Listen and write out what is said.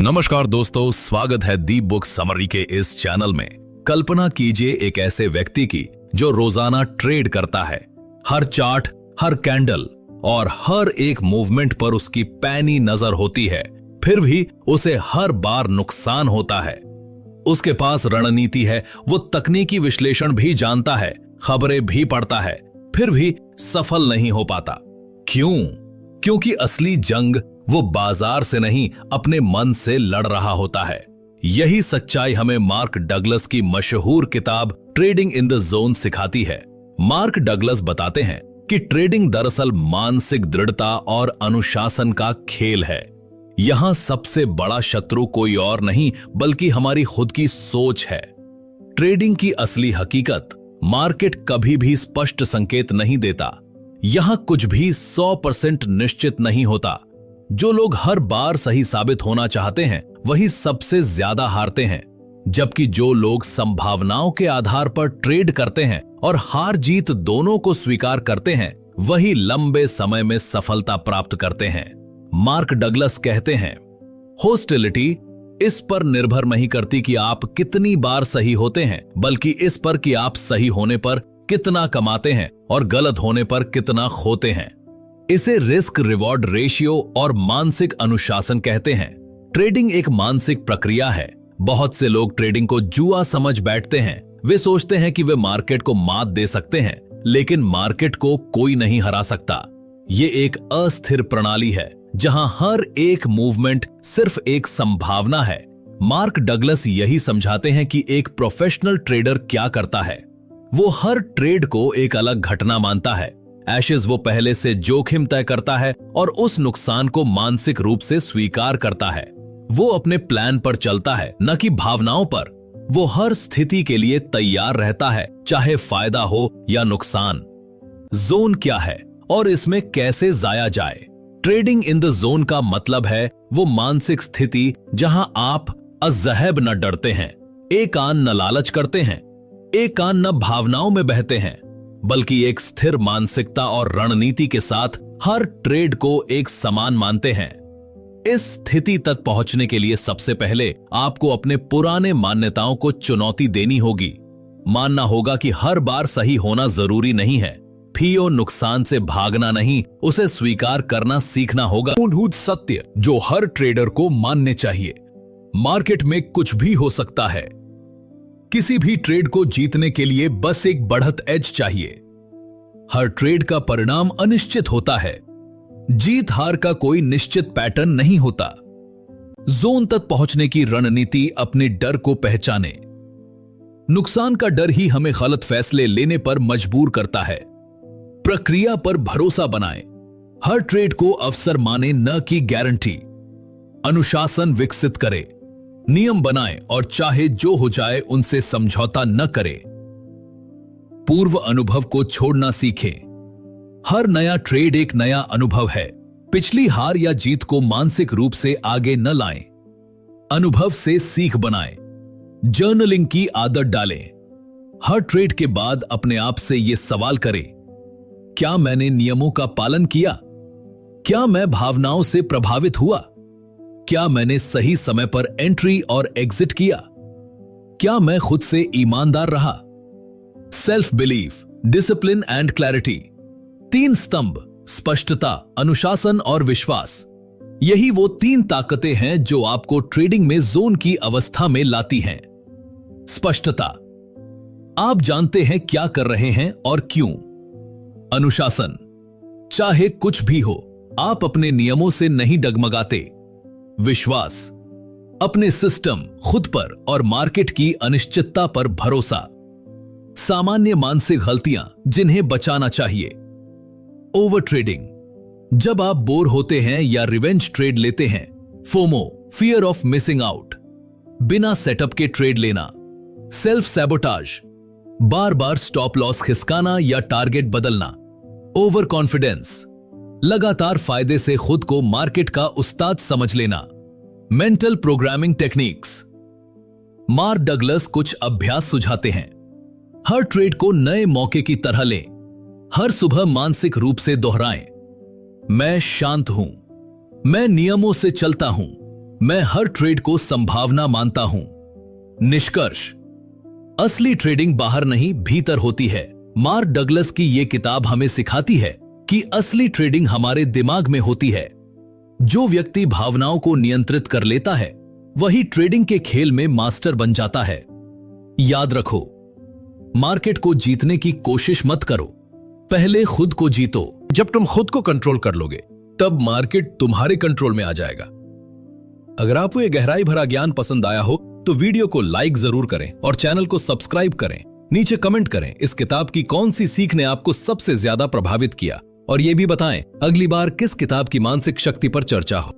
नमस्कार दोस्तों, स्वागत है दी बुक समरी के इस चैनल में। कल्पना कीजिए एक ऐसे व्यक्ति की जो रोजाना ट्रेड करता है। हर चार्ट, हर कैंडल और हर एक मूवमेंट पर उसकी पैनी नजर होती है, फिर भी उसे हर बार नुकसान होता है। उसके पास रणनीति है, वो तकनीकी विश्लेषण भी जानता है, खबरें भी पढ़ता है, फिर भी सफल नहीं हो पाता। क्यों? क्योंकि असली जंग वो बाजार से नहीं, अपने मन से लड़ रहा होता है। यही सच्चाई हमें मार्क डगलस की मशहूर किताब ट्रेडिंग इन द जोन सिखाती है। मार्क डगलस बताते हैं कि ट्रेडिंग दरअसल मानसिक दृढ़ता और अनुशासन का खेल है। यहां सबसे बड़ा शत्रु कोई और नहीं बल्कि हमारी खुद की सोच है। ट्रेडिंग की असली हकीकत, मार्केट कभी भी स्पष्ट संकेत नहीं देता। यहां कुछ भी 100% निश्चित नहीं होता। जो लोग हर बार सही साबित होना चाहते हैं वही सबसे ज्यादा हारते हैं, जबकि जो लोग संभावनाओं के आधार पर ट्रेड करते हैं और हार जीत दोनों को स्वीकार करते हैं वही लंबे समय में सफलता प्राप्त करते हैं। मार्क डगलस कहते हैं, होस्टिलिटी इस पर निर्भर नहीं करती कि आप कितनी बार सही होते हैं, बल्कि इस पर कि आप सही होने पर कितना कमाते हैं और गलत होने पर कितना खोते हैं। इसे रिस्क रिवॉर्ड रेशियो और मानसिक अनुशासन कहते हैं। ट्रेडिंग एक मानसिक प्रक्रिया है। बहुत से लोग ट्रेडिंग को जुआ समझ बैठते हैं। वे सोचते हैं कि वे मार्केट को मात दे सकते हैं, लेकिन मार्केट को कोई नहीं हरा सकता। ये एक अस्थिर प्रणाली है जहां हर एक मूवमेंट सिर्फ एक संभावना है। मार्क डगलस यही समझाते हैं कि एक प्रोफेशनल ट्रेडर क्या करता है। वो हर ट्रेड को एक अलग घटना मानता है। एशेज वो पहले से जोखिम तय करता है और उस नुकसान को मानसिक रूप से स्वीकार करता है। वो अपने प्लान पर चलता है, न कि भावनाओं पर। वो हर स्थिति के लिए तैयार रहता है, चाहे फायदा हो या नुकसान। जोन क्या है और इसमें कैसे जाया जाए? ट्रेडिंग इन द जोन का मतलब है वो मानसिक स्थिति जहां आप अज़हब न डरते हैं, एक आन न लालच करते हैं, एक आन न भावनाओं में बहते हैं, बल्कि एक स्थिर मानसिकता और रणनीति के साथ हर ट्रेड को एक समान मानते हैं। इस स्थिति तक पहुंचने के लिए सबसे पहले आपको अपने पुराने मान्यताओं को चुनौती देनी होगी। मानना होगा कि हर बार सही होना जरूरी नहीं है। फियो नुकसान से भागना नहीं, उसे स्वीकार करना सीखना होगा। मूलभूत सत्य जो हर ट्रेडर को मानने चाहिए। मार्केट में कुछ भी हो सकता है। किसी भी ट्रेड को जीतने के लिए बस एक बढ़त एज चाहिए। हर ट्रेड का परिणाम अनिश्चित होता है। जीत हार का कोई निश्चित पैटर्न नहीं होता। जोन तक पहुंचने की रणनीति अपने डर को पहचाने। नुकसान का डर ही हमें गलत फैसले लेने पर मजबूर करता है। प्रक्रिया पर भरोसा बनाएं। हर ट्रेड को अवसर माने, न कि गारंटी। अनुशासन विकसित करें। नियम बनाएं और चाहे जो हो जाए उनसे समझौता न करें। पूर्व अनुभव को छोड़ना सीखें। हर नया ट्रेड एक नया अनुभव है। पिछली हार या जीत को मानसिक रूप से आगे न लाएं। अनुभव से सीख बनाएं। जर्नलिंग की आदत डालें। हर ट्रेड के बाद अपने आप से यह सवाल करें, क्या मैंने नियमों का पालन किया? क्या मैं भावनाओं से प्रभावित हुआ? क्या मैंने सही समय पर एंट्री और एग्जिट किया? क्या मैं खुद से ईमानदार रहा? Self belief, discipline and clarity. 3 स्तंभ, स्पष्टता, अनुशासन और विश्वास। यही वो 3 ताकतें हैं जो आपको ट्रेडिंग में जोन की अवस्था में लाती हैं। स्पष्टता, आप जानते हैं क्या कर रहे हैं और क्यों। अनुशासन, चाहे कुछ भी हो आप अपने नियमों से नहीं डगमगाते। विश्वास, अपने सिस्टम, खुद पर और मार्केट की अनिश्चितता पर भरोसा। सामान्य मानसिक गलतियां जिन्हें बचाना चाहिए। ओवर ट्रेडिंग, जब आप बोर होते हैं या रिवेंज ट्रेड लेते हैं। FOMO, fear of missing out, बिना सेटअप के ट्रेड लेना। सेल्फ सैबोटाज, बार बार स्टॉप लॉस खिसकाना या टारगेट बदलना। ओवर कॉन्फिडेंस, लगातार फायदे से खुद को मार्केट का उस्ताद समझ लेना। Mental programming techniques, mark Douglas कुछ अभ्यास सुझाते हैं। हर ट्रेड को नए मौके की तरह लें। हर सुबह मानसिक रूप से दोहराएं, मैं शांत हूं, मैं नियमों से चलता हूं, मैं हर ट्रेड को संभावना मानता हूं। निष्कर्ष, असली ट्रेडिंग बाहर नहीं भीतर होती है। मार्क डगलस की यह किताब हमें सिखाती है कि असली ट्रेडिंग हमारे दिमाग में होती है। जो व्यक्ति भावनाओं को नियंत्रित कर लेता है वही ट्रेडिंग के खेल में मास्टर बन जाता है। याद रखो, मार्केट को जीतने की कोशिश मत करो, पहले खुद को जीतो। जब तुम खुद को कंट्रोल कर लोगे तब मार्केट तुम्हारे कंट्रोल में आ जाएगा। अगर आपको ये गहराई भरा ज्ञान पसंद आया हो तो वीडियो को लाइक जरूर करें और चैनल को सब्सक्राइब करें। नीचे कमेंट करें इस किताब की कौन सी सीख ने आपको सबसे ज्यादा प्रभावित किया, और ये भी बताएं अगली बार किस किताब की मानसिक शक्ति पर चर्चा हो।